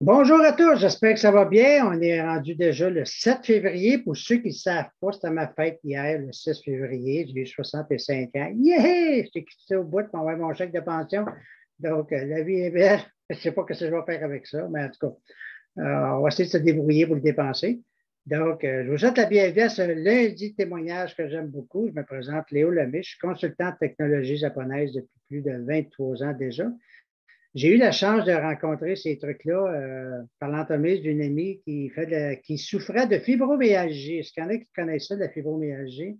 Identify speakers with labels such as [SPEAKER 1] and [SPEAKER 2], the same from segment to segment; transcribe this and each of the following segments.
[SPEAKER 1] Bonjour à tous, j'espère que ça va bien. On est rendu déjà le 7 février. Pour ceux qui ne savent pas, c'était ma fête hier, le 6 février. J'ai eu 65 ans. Yeah! J'étais quitté au bout pour avoir mon chèque de pension. Donc, la vie est belle. Je ne sais pas ce que je vais faire avec ça, mais en tout cas, on va essayer de se débrouiller pour le dépenser. Donc, je vous souhaite la bienvenue à ce lundi de témoignage que j'aime beaucoup. Je me présente Léo Lemay. Je suis consultant de technologie japonaise depuis plus de 23 ans déjà. J'ai eu la chance de rencontrer ces trucs-là par l'entremise d'une amie qui souffrait de fibromyalgie. Est-ce qu'il y en a qui connaissent ça, de la fibromyalgie?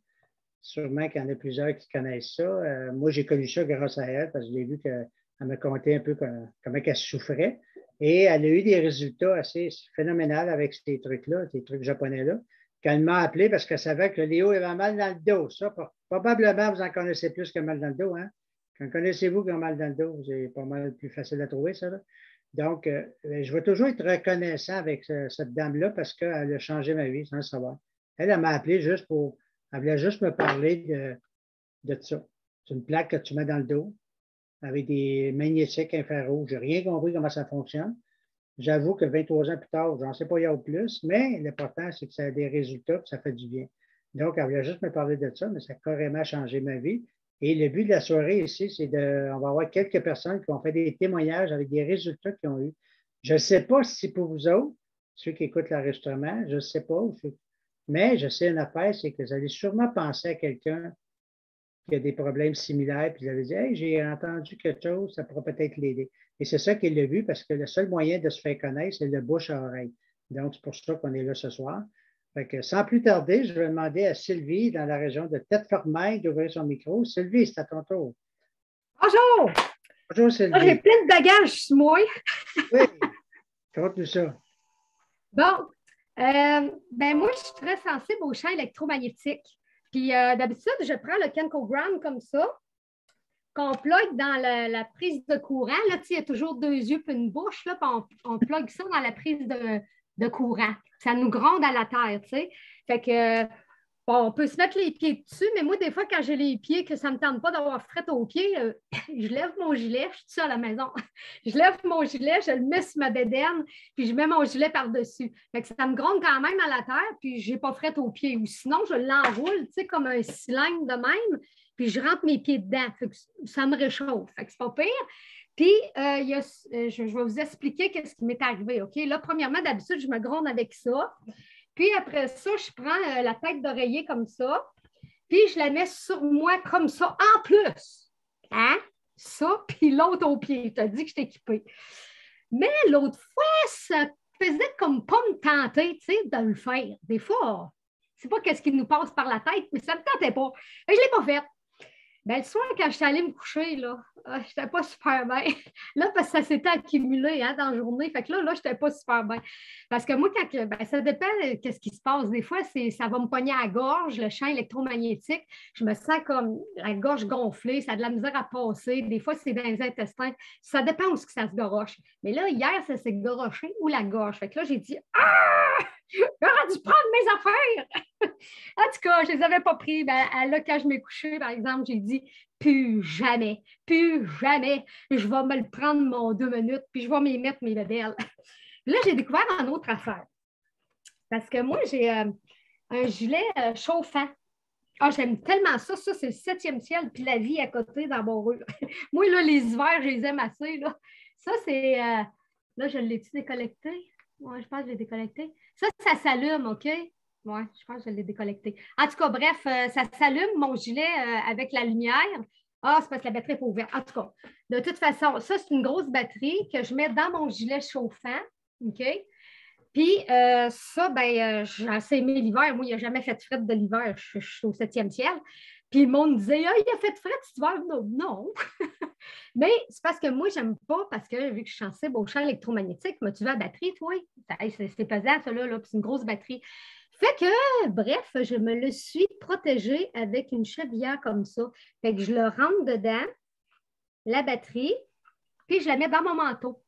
[SPEAKER 1] Sûrement qu'il y en a plusieurs qui connaissent ça. Moi, j'ai connu ça grâce à elle parce que j'ai vu qu'elle me contait un peu comment elle souffrait. Et elle a eu des résultats assez phénoménaux avec ces trucs-là, ces trucs japonais-là. Quand elle m'a appelé parce qu'elle savait que Léo avait mal dans le dos. Ça, probablement, vous en connaissez plus que mal dans le dos, hein? Qu'en connaissez-vous qui ont mal dans le dos? C'est pas mal plus facile à trouver, ça, là. Donc, je vais toujours être reconnaissant avec cette dame-là parce qu'elle a changé ma vie sans le savoir. Elle m'a appelé juste pour. Elle voulait juste me parler de ça. C'est une plaque que tu mets dans le dos avec des magnétiques infrarouges. Je n'ai rien compris comment ça fonctionne. J'avoue que 23 ans plus tard, j'en sais pas il y a plus, mais l'important, c'est que ça a des résultats et ça fait du bien. Donc, elle voulait juste me parler de ça, mais ça a carrément changé ma vie. Et le but de la soirée ici, c'est on va avoir quelques personnes qui ont fait des témoignages avec des résultats qu'ils ont eu. Je ne sais pas si pour vous autres, ceux qui écoutent l'enregistrement, je ne sais pas, mais je sais une affaire, c'est que vous allez sûrement penser à quelqu'un qui a des problèmes similaires, puis vous allez dire, hey, j'ai entendu quelque chose, ça pourrait peut-être l'aider. Et c'est ça qu'il a vu, parce que le seul moyen de se faire connaître, c'est le bouche à oreille. Donc, c'est pour ça qu'on est là ce soir. Fait que, sans plus tarder, je vais demander à Sylvie, dans la région de Tête-Fermée, d'ouvrir son micro. Sylvie, c'est à ton tour.
[SPEAKER 2] Bonjour!
[SPEAKER 1] Bonjour,
[SPEAKER 2] Là, j'ai
[SPEAKER 1] Sylvie.
[SPEAKER 2] plein de bagages sur moi.
[SPEAKER 1] Oui, conte-nous ça.
[SPEAKER 2] Bon, ben moi, je suis très sensible aux champs électromagnétiques. Puis d'habitude, je prends le Kenkogram comme ça, qu'on plug dans la prise de courant. Là, il y a toujours deux yeux puis une bouche, là, puis on plug ça dans la prise de courant. Ça nous gronde à la terre, tu sais. Fait que bon, on peut se mettre les pieds dessus, mais moi, des fois, quand j'ai les pieds, que ça ne me tente pas d'avoir fret aux pieds, je lève mon gilet, je suis seule à la maison. Je lève mon gilet, je le mets sur ma bédaine, puis je mets mon gilet par-dessus. Fait que ça me gronde quand même à la terre, puis je n'ai pas fret aux pieds. Ou sinon, je l'enroule, tu sais, comme un cylindre de même, puis je rentre mes pieds dedans. Fait que ça me réchauffe. Fait que c'est pas pire. Puis, je vais vous expliquer ce qui m'est arrivé. OK? Là, premièrement, d'habitude, je me gronde avec ça. Puis après ça, je prends la tête d'oreiller comme ça, puis je la mets sur moi comme ça, en plus. Hein? Ça, puis l'autre au pied. Tu as dit que je suis équipée. Mais l'autre fois, ça faisait comme pas me tenter, tu sais, de le faire. Des fois, c'est pas qu'est-ce qui nous passe par la tête, mais ça ne me tentait pas. Et je ne l'ai pas fait. Ben, le soir, quand je suis allée me coucher, là, je n'étais pas super bien. Là, parce que ça s'était accumulé hein, dans la journée. Fait que là, je n'étais pas super bien. Parce que moi, ben, ça dépend de ce qui se passe. Des fois, ça va me pogner à la gorge, le champ électromagnétique. Je me sens comme la gorge gonflée, ça a de la misère à passer. Des fois, c'est dans les intestins. Ça dépend où ça se goroche. Mais là, hier, ça s'est goroché ou la gorge. Fait que là, j'ai dit Ah! J'aurais dû prendre mes affaires! En tout cas, je ne les avais pas pris. Ben, là, quand je m'ai couché, par exemple, j'ai dit plus jamais, je vais me le prendre mon 2 minutes, puis je vais m'y mettre mes bébelles. Là, j'ai découvert une autre affaire. Parce que moi, j'ai un gilet chauffant. Ah, j'aime tellement ça. Ça, c'est le septième ciel, puis la vie à côté dans mon rue. Moi, là, les hivers, je les aime assez. Là, ça, c'est. Là, je l'ai-tu décollecté? Oui, je pense que je l'ai décollecté. Ça s'allume, OK? Oui, je pense que je l'ai décollecté. En tout cas, bref, ça s'allume, mon gilet, avec la lumière. Ah, c'est parce que la batterie n'est pas ouverte. En tout cas, de toute façon, ça, c'est une grosse batterie que je mets dans mon gilet chauffant. OK? Puis ça, ben, j'ai assez aimé l'hiver. Moi, il n'a jamais fait de fret de l'hiver. Je suis au septième ciel. Puis le monde disait, ah, il a fait de fret cet hiver. Non, non. Mais c'est parce que moi, j'aime pas, parce que vu que je suis sensible au champ électromagnétique, mais tu veux la batterie, toi? C'est pesant, ça, là, puis c'est une grosse batterie. Fait que, bref, je me le suis protégée avec une chevillère comme ça. Fait que je le rentre dedans, la batterie, puis je la mets dans mon manteau.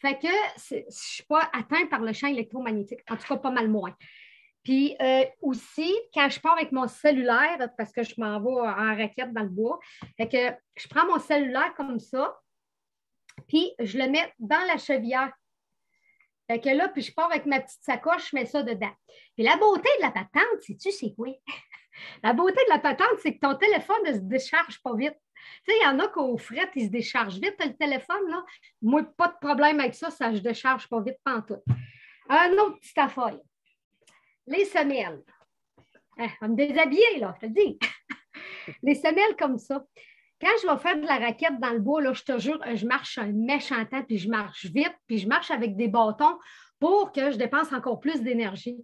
[SPEAKER 2] Fait que je ne suis pas atteinte par le champ électromagnétique, en tout cas pas mal moins. Puis aussi, quand je pars avec mon cellulaire, parce que je m'en vais en raquette dans le bois, fait que je prends mon cellulaire comme ça, puis je le mets dans la chevillère. Fait que là, puis je pars avec ma petite sacoche, je mets ça dedans. Puis la beauté de la patente, sais-tu, c'est quoi? La beauté de la patente, c'est que ton téléphone ne se décharge pas vite. Tu sais, il y en a qu'au fret, il se décharge vite, le téléphone, là. Moi, pas de problème avec ça, ça ne se décharge pas vite pantoute. Un autre petit affaire. Les semelles. Hein, on va me déshabiller, là, je te dis. Les semelles comme ça. Quand je vais faire de la raquette dans le bois, là, je te jure, je marche un méchant temps, puis je marche vite, puis je marche avec des bâtons pour que je dépense encore plus d'énergie.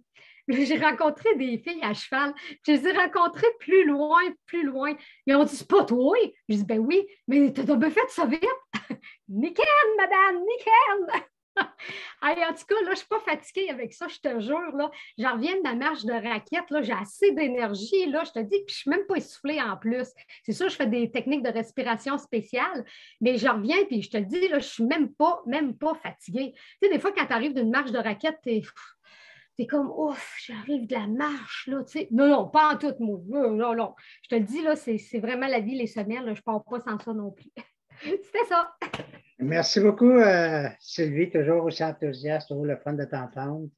[SPEAKER 2] J'ai rencontré des filles à cheval. Je les ai rencontrées plus loin, plus loin. Ils ont dit, c'est pas toi. Je dis, ben oui, mais t'as bien fait ça vite. Nickel, madame, nickel. Hey, en tout cas, là, je ne suis pas fatiguée avec ça, je te jure. Là, j'en reviens de ma marche de raquette. Là, j'ai assez d'énergie. Là, je te dis, puis je ne suis même pas essoufflée en plus. C'est sûr, je fais des techniques de respiration spéciales, mais je reviens, puis je te le dis, là, je ne suis même pas fatiguée. Tu sais, des fois, quand tu arrives d'une marche de raquette, tu es comme, ouf, j'arrive de la marche, là, tu sais. Non, non, pas en tout, moi. Non, non, non. Je te le dis, là, c'est vraiment la vie, les semelles. Là, je ne pars pas sans ça non plus. C'était ça.
[SPEAKER 1] Merci beaucoup, Sylvie, toujours aussi enthousiaste, toujours le fun de t'entendre.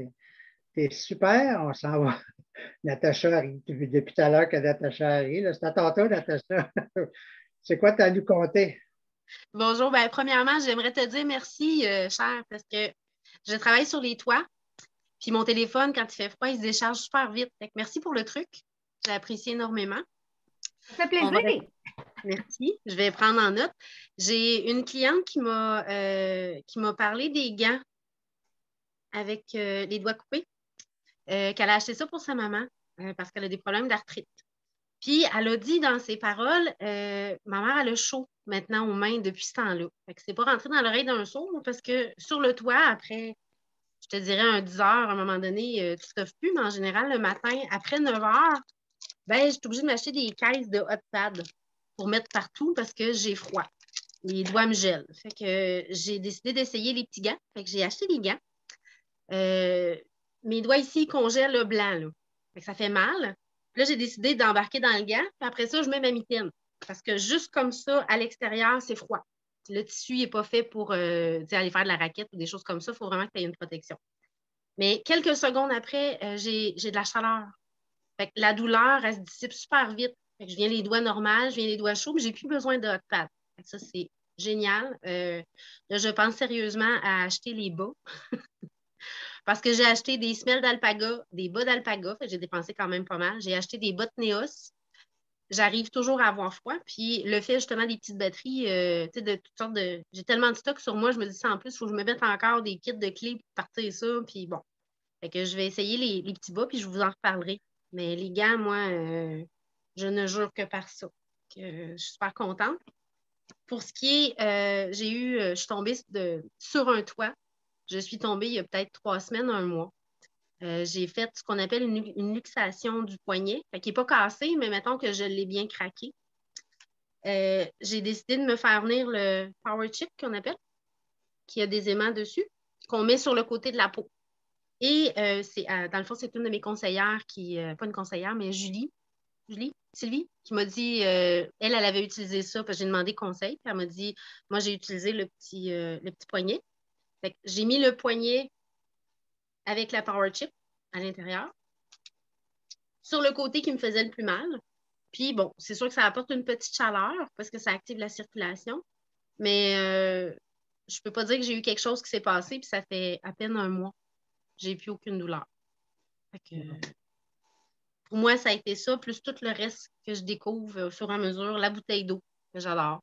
[SPEAKER 1] T'es super, on s'en va. Natacha arrive depuis tout à l'heure que Natacha arrive. C'est à ton tour, Natacha. C'est quoi tu as à nous compter?
[SPEAKER 3] Bonjour. Ben, premièrement, j'aimerais te dire merci, cher, parce que je travaille sur les toits. Puis mon téléphone, quand il fait froid, il se décharge super vite. Fait que merci pour le truc. J'ai apprécié énormément.
[SPEAKER 2] Ça fait plaisir.
[SPEAKER 3] Merci. Je vais prendre en note. J'ai une cliente qui m'a parlé des gants avec les doigts coupés, qu'elle a acheté ça pour sa maman parce qu'elle a des problèmes d'arthrite. Puis, elle a dit dans ses paroles, ma mère, elle a chaud maintenant aux mains depuis ce temps-là. Fait que c'est pas rentré dans l'oreille d'un sourd parce que sur le toit, après, je te dirais un 10 heures, à un moment donné, tu ne t'offres plus, mais en général, le matin, après 9 heures, ben, j'étais obligée de m'acheter des caisses de hot pad pour mettre partout parce que j'ai froid. Les doigts me gèlent. Fait que j'ai décidé d'essayer les petits gants. Fait que j'ai acheté des gants. Mes doigts ici, ils congèlent le blanc. Là. Fait que ça fait mal. Puis là, j'ai décidé d'embarquer dans le gant. Puis après ça, je mets ma mitaine. Parce que juste comme ça, à l'extérieur, c'est froid. Le tissu n'est pas fait pour aller faire de la raquette ou des choses comme ça. Il faut vraiment que tu aies une protection. Mais quelques secondes après, j'ai de la chaleur. Fait que la douleur, elle se dissipe super vite. Fait que je viens les doigts normaux, je viens les doigts chauds, mais je n'ai plus besoin de hot pad. Fait que ça, c'est génial. Là, je pense sérieusement à acheter les bas. Parce que j'ai acheté des semelles d'alpaga, des bas d'alpaga. J'ai dépensé quand même pas mal. J'ai acheté des bottes Neos. J'arrive toujours à avoir froid. Puis le fait justement des petites batteries, de toutes sortes de. J'ai tellement de stock sur moi, je me dis ça en plus, il faut que je me mette encore des kits de clés pour partir ça. Puis bon. Fait que je vais essayer les petits bas, puis je vous en reparlerai. Mais les gants, moi, je ne jure que par ça. Je suis super contente. Pour ce qui est, je suis tombée sur un toit. Je suis tombée il y a peut-être 3 semaines, un mois. J'ai fait ce qu'on appelle une luxation du poignet. Fait qu'il n'est pas cassé, mais mettons que je l'ai bien craqué. J'ai décidé de me faire venir le Power Chip qu'on appelle, qui a des aimants dessus, qu'on met sur le côté de la peau. Et dans le fond, c'est une de mes conseillères pas une conseillère, mais Sylvie, qui m'a dit, elle avait utilisé ça, parce que j'ai demandé conseil, puis elle m'a dit, moi, j'ai utilisé le petit poignet. Fait que j'ai mis le poignet avec la Power Chip à l'intérieur, sur le côté qui me faisait le plus mal. Puis bon, c'est sûr que ça apporte une petite chaleur, parce que ça active la circulation, mais je ne peux pas dire que j'ai eu quelque chose qui s'est passé, puis ça fait à peine un mois. J'ai plus aucune douleur. Fait que, pour moi, ça a été ça, plus tout le reste que je découvre au fur et à mesure. La bouteille d'eau, que j'adore.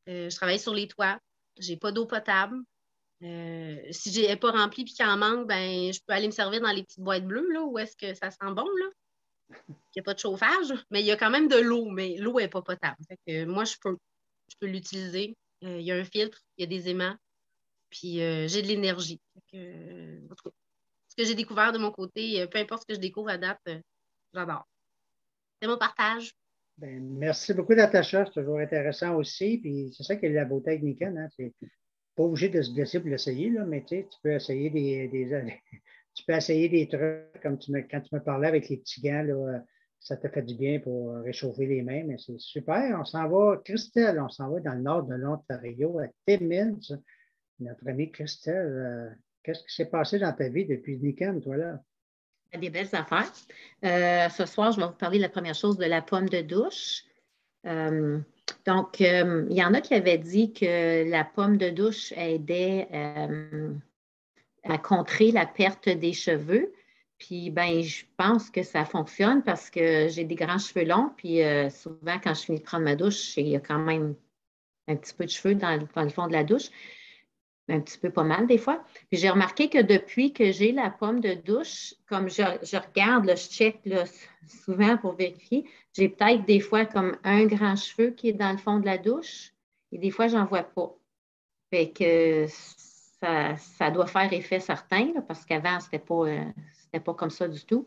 [SPEAKER 3] Je travaille sur les toits. J'ai pas d'eau potable. Si je n'ai pas rempli et qu'il en manque, ben, je peux aller me servir dans les petites boîtes bleues, là, où est-ce que ça sent bon, là. Il n'y a pas de chauffage, mais il y a quand même de l'eau, mais l'eau n'est pas potable. Fait que, moi, je peux l'utiliser. Il y a un filtre, il y a des aimants, puis j'ai de l'énergie. En tout cas, ce que j'ai découvert de mon côté, peu importe ce que je découvre à date, j'adore. C'est mon partage.
[SPEAKER 1] Ben, merci beaucoup, Natacha. C'est toujours intéressant aussi. Puis c'est ça qui est la beauté avec Nikon. Hein? C'est pas obligé de se blesser pour l'essayer, là, mais tu peux essayer tu peux essayer des trucs comme quand tu me parlais avec les petits gants, là, ça te fait du bien pour réchauffer les mains, mais c'est super. On s'en va, Christelle, on s'en va dans le nord de l'Ontario, à Timmins. Notre amie Christelle, Qu'est-ce qui s'est passé dans ta vie depuis le week-end, toi, là?
[SPEAKER 4] Des belles affaires. Ce soir, je vais vous parler de la première chose, de la pomme de douche. Donc, il y en a qui avaient dit que la pomme de douche aidait à contrer la perte des cheveux. Puis, ben, je pense que ça fonctionne parce que j'ai des grands cheveux longs. Puis, souvent, quand je finis de prendre ma douche, il y a quand même un petit peu de cheveux dans le fond de la douche. Un petit peu pas mal des fois. Puis j'ai remarqué que depuis que j'ai la pomme de douche, comme je regarde, là, je check là, souvent pour vérifier, j'ai peut-être des fois comme un grand cheveu qui est dans le fond de la douche et des fois, j'en vois pas. Fait que ça doit faire effet certain là, parce qu'avant, c'était pas comme ça du tout.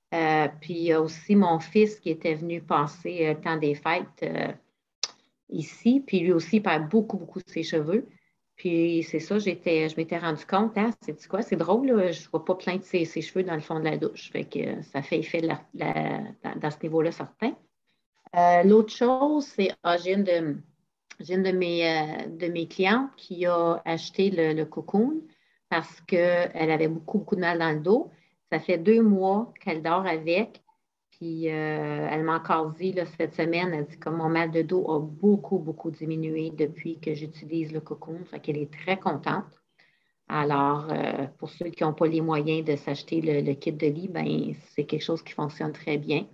[SPEAKER 4] Puis il y a aussi mon fils qui était venu passer le temps des fêtes ici, puis lui aussi, il perd beaucoup, beaucoup de ses cheveux. Puis c'est ça, je m'étais rendu compte, hein, c'est quoi, c'est drôle, là, je ne vois pas plein de ses cheveux dans le fond de la douche. Fait que ça fait effet dans ce niveau-là certain. L'autre chose, c'est j'ai une de mes clientes qui a acheté le cocoon parce qu'elle avait beaucoup, beaucoup de mal dans le dos. Ça fait 2 mois qu'elle dort avec. Puis elle m'a encore dit là, cette semaine, elle dit que mon mal de dos a beaucoup, beaucoup diminué depuis que j'utilise le cocoon. Fait qu'elle est très contente. Alors, pour ceux qui n'ont pas les moyens de s'acheter le kit de lit, ben, c'est quelque chose qui fonctionne très bien.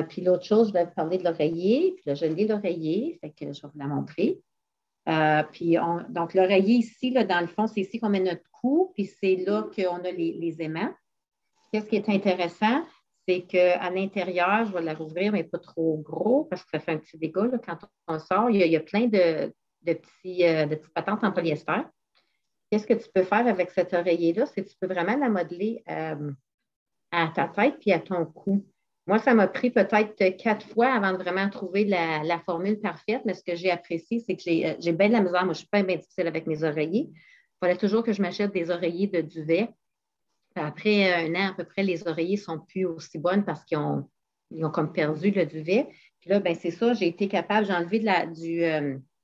[SPEAKER 4] Puis l'autre chose, je vais vous parler de l'oreiller. Puis là, je lis l'oreiller, fait que je vais vous la montrer. Donc, l'oreiller ici, là, dans le fond, c'est ici qu'on met notre cou, puis c'est là qu'on a les aimants. Qu'est-ce qui est intéressant? C'est qu'à l'intérieur, je vais la rouvrir, mais pas trop gros, parce que ça fait un petit dégât là, quand on sort. Il y a plein de petites patentes en polyester. Qu'est-ce que tu peux faire avec cet oreiller-là? C'est que tu peux vraiment la modeler à ta tête puis à ton cou. Moi, ça m'a pris peut-être 4 fois avant de vraiment trouver la formule parfaite, mais ce que j'ai apprécié, c'est que j'ai bien de la misère. Moi, je suis pas bien difficile avec mes oreillers. Il fallait toujours que je m'achète des oreillers de duvet. Après 1 an, à peu près, les oreillers ne sont plus aussi bonnes parce qu'ils ont comme perdu le duvet. Puis là, ben, c'est ça, j'ai été capable, j'ai enlevé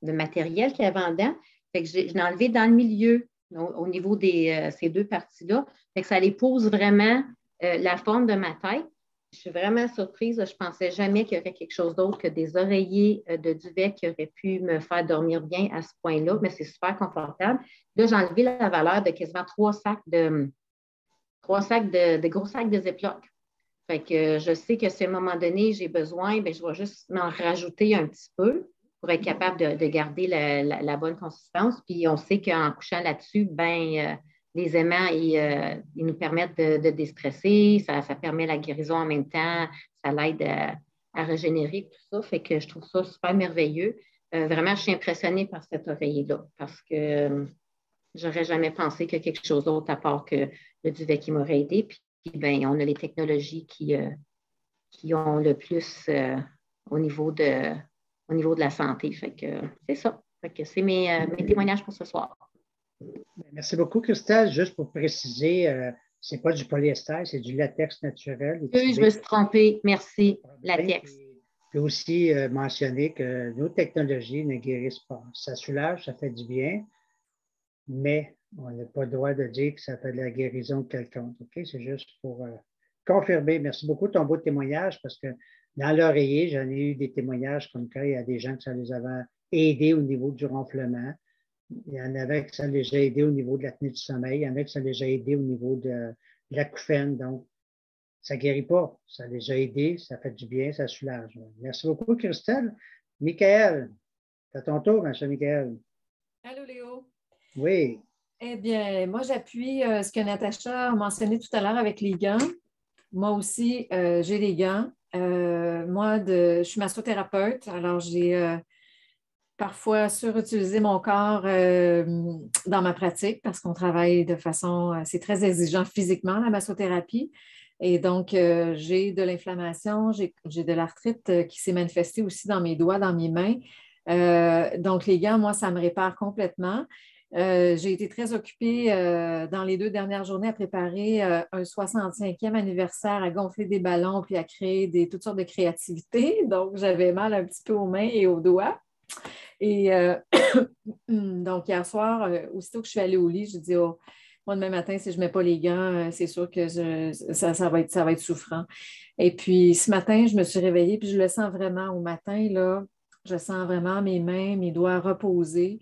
[SPEAKER 4] du matériel qu'il y avait en dedans. Fait que je l'ai enlevé dans le milieu, au niveau de ces 2 parties-là. Fait que ça les pose vraiment la forme de ma tête. Je suis vraiment surprise. Je ne pensais jamais qu'il y aurait quelque chose d'autre que des oreillers de duvet qui auraient pu me faire dormir bien à ce point-là, mais c'est super confortable. Là, j'ai enlevé la valeur de quasiment 3 sacs de gros sacs de Ziploc. Fait que je sais que si à un moment donné, j'ai besoin, bien, je vais juste m'en rajouter un petit peu pour être capable de garder la bonne consistance. Puis on sait qu'en couchant là-dessus, ben, les aimants, ils nous permettent de déstresser, ça permet la guérison en même temps, ça l'aide à régénérer, tout ça. Fait que je trouve ça super merveilleux. Vraiment, je suis impressionnée par cet oreiller-là parce que j'aurais jamais pensé que quelque chose d'autre à part que le duvet qui m'aurait aidé. Puis, ben, on a les technologies qui ont le plus au niveau de la santé. Fait que c'est ça. Fait que c'est mes témoignages pour ce soir.
[SPEAKER 1] Merci beaucoup, Christelle. Juste pour préciser, ce n'est pas du polyester, c'est du latex naturel.
[SPEAKER 4] Oui, je me suis trompée. Merci. Latex.
[SPEAKER 1] Puis aussi mentionner que nos technologies ne guérissent pas. Ça soulage, ça fait du bien, mais on n'a pas le droit de dire que ça fait de la guérison quelconque. OK? C'est juste pour confirmer. Merci beaucoup de ton beau témoignage parce que dans l'oreiller, j'en ai eu des témoignages comme ça. Il y a des gens que ça les avait aidés au niveau du ronflement. Il y en avait que ça les a aidés au niveau de l'apnée du sommeil. Il y en a que ça les a aidés au niveau de l'acouphène. Donc, ça ne guérit pas. Ça les a aidés, ça fait du bien, ça soulage. Merci beaucoup, Christelle. Michael, c'est à ton tour, ma chère Michael.
[SPEAKER 5] Allô, Léo.
[SPEAKER 1] Oui.
[SPEAKER 5] Eh bien, moi, j'appuie ce que Natacha a mentionné tout à l'heure avec les gants. Moi aussi, j'ai des gants. Je suis massothérapeute, alors j'ai parfois surutilisé mon corps dans ma pratique parce qu'on travaille de façon, c'est très exigeant physiquement, la massothérapie. Et donc, j'ai de l'inflammation, j'ai de l'arthrite qui s'est manifestée aussi dans mes doigts, dans mes mains. Donc, les gants, moi, ça me répare complètement. J'ai été très occupée dans les 2 dernières journées à préparer un 65e anniversaire, à gonfler des ballons puis à créer toutes sortes de créativités. Donc, j'avais mal un petit peu aux mains et aux doigts. Et donc, hier soir, aussitôt que je suis allée au lit, je dis, oh, Moi, demain matin, si je ne mets pas les gants, c'est sûr que ça va être souffrant. Et puis, ce matin, je me suis réveillée, puis je le sens vraiment au matin, là, je sens vraiment mes mains, mes doigts reposés.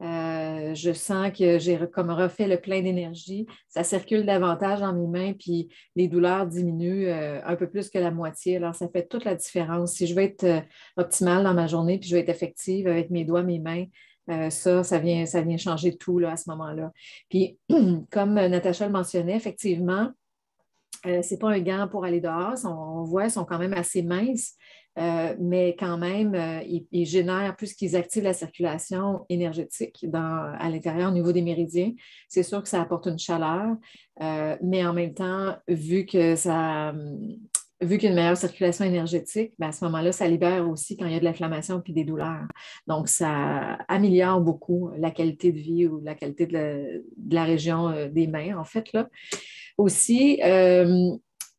[SPEAKER 5] Je sens que j'ai comme refait le plein d'énergie. Ça circule davantage dans mes mains, puis les douleurs diminuent un peu plus que la moitié. Alors, ça fait toute la différence. Si je veux être optimale dans ma journée, puis je veux être effective avec mes doigts, mes mains, ça vient changer tout là, à ce moment-là. Puis, comme Natacha le mentionnait, effectivement, ce n'est pas un gant pour aller dehors. On voit, ils sont quand même assez minces, mais quand même, ils génèrent, plus qu'ils activent la circulation énergétique à l'intérieur au niveau des méridiens. C'est sûr que ça apporte une chaleur, mais en même temps, vu qu'il y a une meilleure circulation énergétique, ben à ce moment-là, ça libère aussi quand il y a de l'inflammation puis des douleurs. Donc, ça améliore beaucoup la qualité de vie ou la qualité de la région des mains, en fait, là. Aussi,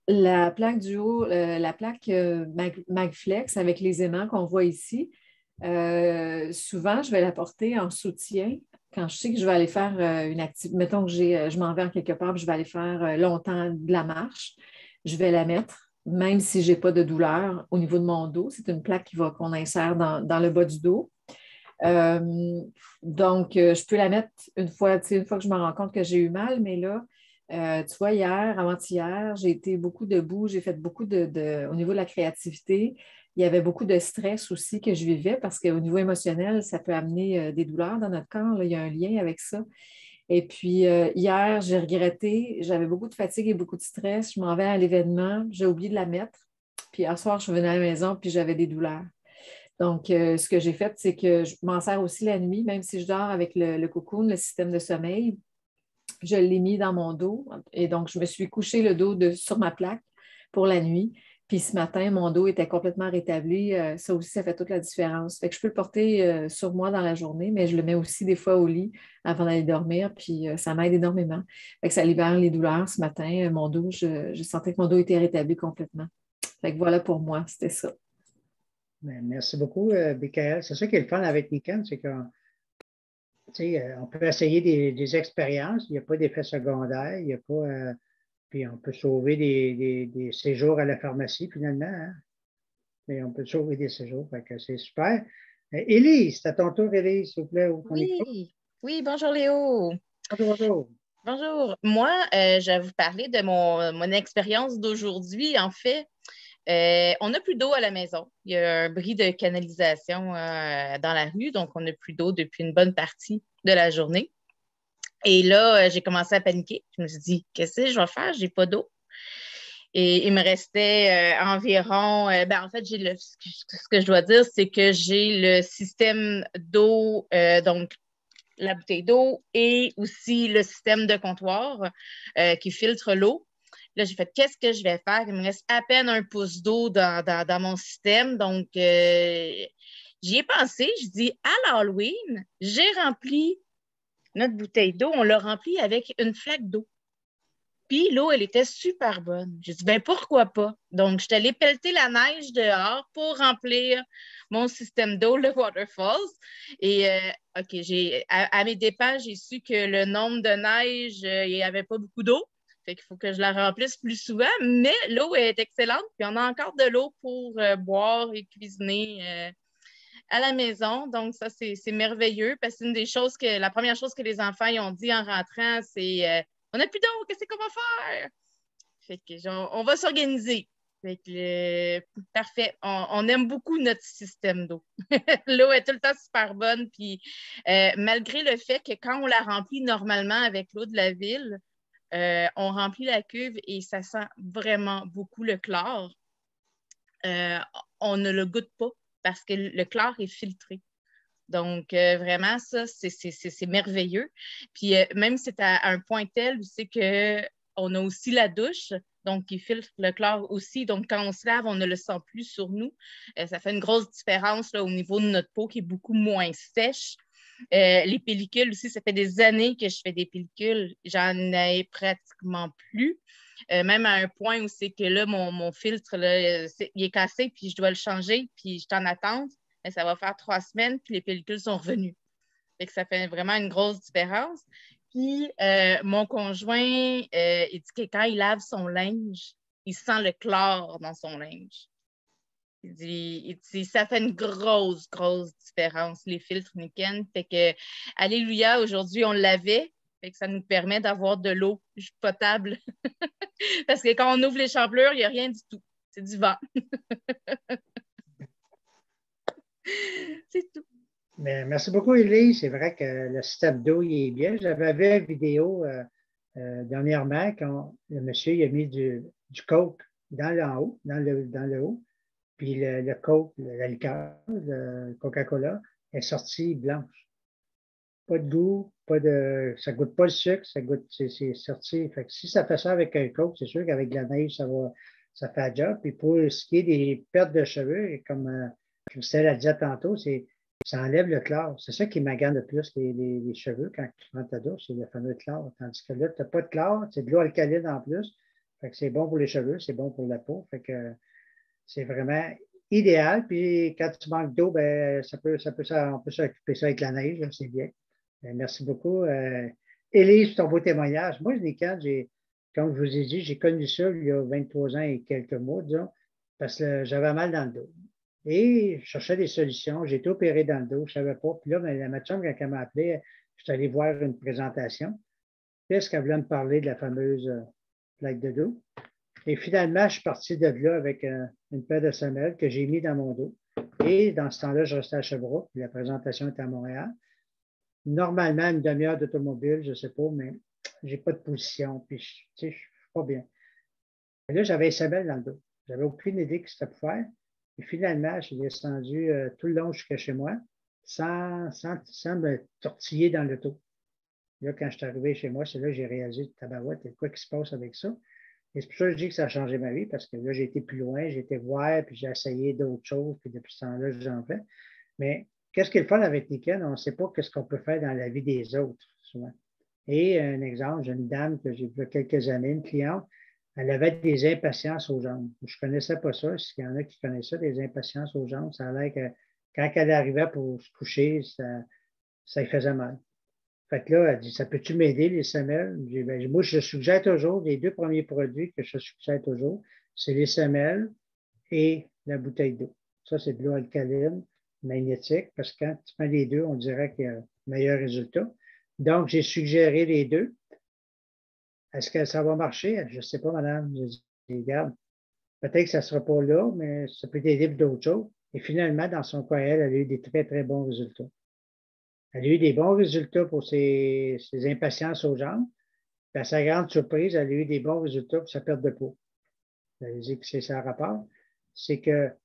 [SPEAKER 5] la plaque du haut, la plaque MagFlex avec les aimants qu'on voit ici, souvent, je vais la porter en soutien quand je sais que je vais aller faire une activité. Mettons que je m'en vais en quelque part, puis je vais aller faire longtemps de la marche. Je vais la mettre, même si je n'ai pas de douleur au niveau de mon dos. C'est une plaque qu'on insère dans le bas du dos. Donc, je peux la mettre une fois que je me rends compte que j'ai eu mal, mais là, tu vois, avant-hier, j'ai été beaucoup debout, j'ai fait beaucoup au niveau de la créativité. Il y avait beaucoup de stress aussi que je vivais parce qu'au niveau émotionnel, ça peut amener des douleurs dans notre corps. Là, il y a un lien avec ça. Et puis, hier, j'ai regretté, j'avais beaucoup de fatigue et beaucoup de stress. Je m'en vais à l'événement, j'ai oublié de la mettre. Puis, hier soir, je suis venue à la maison, puis j'avais des douleurs. Donc, ce que j'ai fait, c'est que je m'en sers aussi la nuit, même si je dors avec le cocoon, le système de sommeil. Je l'ai mis dans mon dos et donc je me suis couché le dos sur ma plaque pour la nuit. Puis ce matin, mon dos était complètement rétabli. Ça aussi, ça fait toute la différence. Fait que je peux le porter sur moi dans la journée, mais je le mets aussi des fois au lit avant d'aller dormir. Puis ça m'aide énormément. Fait que ça libère les douleurs. Ce matin, mon dos, je sentais que mon dos était rétabli complètement. Fait que voilà pour moi, c'était ça.
[SPEAKER 1] Merci beaucoup, Michael. C'est ça qui est le fun avec Weekend, c'est qu'on on peut essayer des expériences, il n'y a pas d'effet secondaire, il n'y a pas. Puis on peut sauver des séjours à la pharmacie finalement. Hein? Et on peut sauver des séjours, fait que c'est super. Élise, c'est à ton tour, Élise, s'il vous plaît.
[SPEAKER 6] Oui, bonjour Léo.
[SPEAKER 1] Bonjour.
[SPEAKER 6] Bonjour. Moi, je vais vous parler de mon expérience d'aujourd'hui. En fait, on n'a plus d'eau à la maison. Il y a un bris de canalisation dans la rue, donc on n'a plus d'eau depuis une bonne partie de la journée. Et là, j'ai commencé à paniquer. Je me suis dit, qu'est-ce que je vais faire? J'ai pas d'eau. Et il me restait environ, en fait, ce que je dois dire, c'est que j'ai le système d'eau, donc la bouteille d'eau et aussi le système de comptoir qui filtre l'eau. Là, j'ai fait, qu'est-ce que je vais faire? Il me reste à peine un pouce d'eau dans mon système. Donc, j'y ai pensé. Je dis, à l'Halloween, j'ai rempli notre bouteille d'eau. On l'a remplie avec une flaque d'eau. Puis l'eau, elle était super bonne. J'ai dit, pourquoi pas? Donc, je suis allée pelleter la neige dehors pour remplir mon système d'eau, le Waterfalls. Et, OK, à mes dépens, j'ai su que le nombre de neige, il n'y avait pas beaucoup d'eau. Fait qu'il faut que je la remplisse plus souvent, mais l'eau est excellente. Puis on a encore de l'eau pour boire et cuisiner à la maison. Donc, ça, c'est merveilleux parce que la première chose que les enfants ils ont dit en rentrant, c'est on n'a plus d'eau, qu'est-ce qu'on va faire? Fait que on va s'organiser. Fait que, parfait. On aime beaucoup notre système d'eau. L'eau est tout le temps super bonne. Puis, malgré le fait que quand on la remplit normalement avec l'eau de la ville, on remplit la cuve et ça sent vraiment beaucoup le chlore. On ne le goûte pas parce que le chlore est filtré. Donc, vraiment, ça, c'est merveilleux. Puis, même c'est à un point tel où c'est qu'on a aussi la douche, donc qui filtre le chlore aussi. Donc, quand on se lave, on ne le sent plus sur nous. Ça fait une grosse différence là, au niveau de notre peau qui est beaucoup moins sèche. Les pellicules aussi, ça fait des années que je fais des pellicules. J'en ai pratiquement plus. Même à un point où c'est que là, mon filtre, là, il est cassé, puis je dois le changer, puis je suis en attente. Mais ça va faire 3 semaines, puis les pellicules sont revenues. Fait que ça fait vraiment une grosse différence. Puis, mon conjoint, il dit que quand il lave son linge, il sent le chlore dans son linge. Il dit ça fait une grosse, grosse différence, les filtres Niken. Fait que, alléluia, aujourd'hui, on l'avait. Fait que ça nous permet d'avoir de l'eau potable. Parce que quand on ouvre les chamblures, il n'y a rien du tout. C'est du vent. C'est tout.
[SPEAKER 1] Mais merci beaucoup, Élie. C'est vrai que le système d'eau, il est bien. J'avais vu une vidéo dernièrement quand le monsieur il a mis du coke dans le haut, dans le haut. Puis le coke, la liqueur, le Coca-Cola, est sorti blanche. Pas de goût, ça ne goûte pas le sucre, c'est sorti. Fait que si ça fait ça avec un coke, c'est sûr qu'avec la neige, ça fait un job. Puis pour ce qui est des pertes de cheveux, comme Christelle a dit tantôt, ça enlève le chlore. C'est ça qui magane le plus les cheveux quand tu prends ta douche, c'est le fameux chlore. Tandis que là, tu n'as pas de chlore, c'est de l'eau alcaline en plus. Fait que c'est bon pour les cheveux, c'est bon pour la peau. Fait que c'est vraiment idéal. Puis quand tu manques d'eau, ben, on peut s'occuper ça avec la neige, là, c'est bien. Ben, merci beaucoup. Élise, pour ton beau témoignage. Moi, comme je vous ai dit, j'ai connu ça il y a 23 ans et quelques mois, disons, parce que j'avais mal dans le dos. Et je cherchais des solutions. J'ai été opéré dans le dos, je ne savais pas. Puis là, ben, la médecin, quand elle m'a appelé, je suis allé voir une présentation. Puis est-ce qu'elle voulait me parler de la fameuse plaque de dos? Et finalement, je suis parti de là avec une paire de semelles que j'ai mis dans mon dos. Et dans ce temps-là, je restais à Sherbrooke. La présentation était à Montréal. Normalement, une demi-heure d'automobile, je ne sais pas, mais je n'ai pas de position. Puis, je ne suis pas bien. Et là, j'avais une semelle dans le dos. Je n'avais aucune idée que c'était pour faire. Et finalement, je suis descendu tout le long jusqu'à chez moi sans me tortiller dans l'auto. Là, quand je suis arrivé chez moi, c'est là que j'ai réalisé, tabarouette, il y a quoi qui se passe avec ça? Et c'est pour ça que je dis que ça a changé ma vie, parce que là, j'ai été plus loin, j'ai été voir, puis j'ai essayé d'autres choses, puis depuis ce temps-là, j'en fais. Mais qu'est-ce qui est le fun avec Niken? On ne sait pas ce qu'on peut faire dans la vie des autres, souvent. Et un exemple, j'ai une dame que j'ai vue il y a quelques années, une cliente, elle avait des impatiences aux jambes. Je ne connaissais pas ça. S'il y en a qui connaissent ça, des impatiences aux jambes, ça a l'air que quand elle arrivait pour se coucher, ça lui faisait mal. Fait que là, elle dit, ça peut-tu m'aider, les semelles? Ben, moi, je suggère toujours, les deux premiers produits que je suggère toujours, c'est les semelles et la bouteille d'eau. Ça, c'est de l'eau alcaline, magnétique, parce que quand tu mets les deux, on dirait qu'il y a un meilleur résultat. Donc, j'ai suggéré les deux. Est-ce que ça va marcher? Je ne sais pas, madame. Je dis, regarde, peut-être que ça ne sera pas là, mais ça peut t'aider pour d'autres choses. Et finalement, dans son cas, elle a eu des très, très bons résultats. Elle a eu des bons résultats pour ses impatiences aux jambes. Puis à sa grande surprise, elle a eu des bons résultats pour sa perte de peau. Elle dit que c'est ça le rapport. C'est qu'elle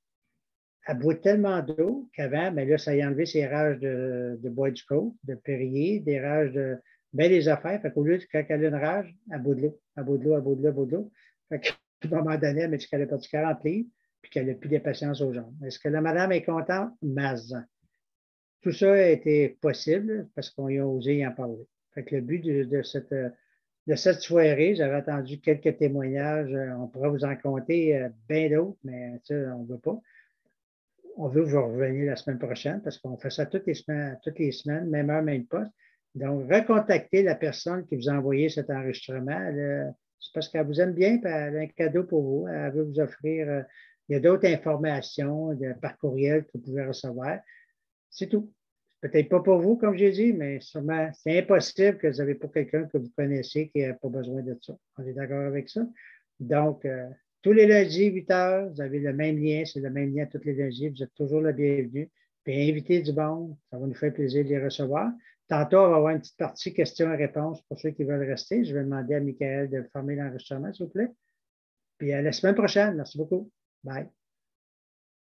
[SPEAKER 1] boit tellement d'eau qu'avant, mais là, ça y a enlevé ses rages de bois du côte, de Perrier, des rages de bien des affaires. Fait qu'au lieu de, quand elle a une rage, elle boit de l'eau. Elle boit de l'eau, elle boit de l'eau, elle boit de l'eau. Fait qu'à un moment donné, elle m'a dit qu'elle a perdu 40 livres puis qu'elle n'a plus d'impatience aux jambes. Est-ce que la madame est contente? Mazan. Tout ça a été possible parce qu'on a osé y en parler. Fait que le but de cette soirée, j'avais attendu quelques témoignages. On pourrait vous en compter bien d'autres, mais on ne veut pas. On veut vous revenir la semaine prochaine parce qu'on fait ça toutes les semaines, même heure, même poste. Donc, recontactez la personne qui vous a envoyé cet enregistrement. C'est parce qu'elle vous aime bien et elle a un cadeau pour vous. Elle veut vous offrir. Il y a d'autres informations par courriel que vous pouvez recevoir. C'est tout. Peut-être pas pour vous, comme j'ai dit, mais sûrement, c'est impossible que vous n'avez pas quelqu'un que vous connaissez qui n'a pas besoin de ça. On est d'accord avec ça? Donc, tous les lundis, 8 heures, vous avez le même lien, c'est le même lien tous les lundis, vous êtes toujours le bienvenu. Puis invitez du monde, ça va nous faire plaisir de les recevoir. Tantôt, on va avoir une petite partie questions et réponses pour ceux qui veulent rester. Je vais demander à Michael de fermer l'enregistrement, s'il vous plaît. Puis à la semaine prochaine. Merci beaucoup. Bye.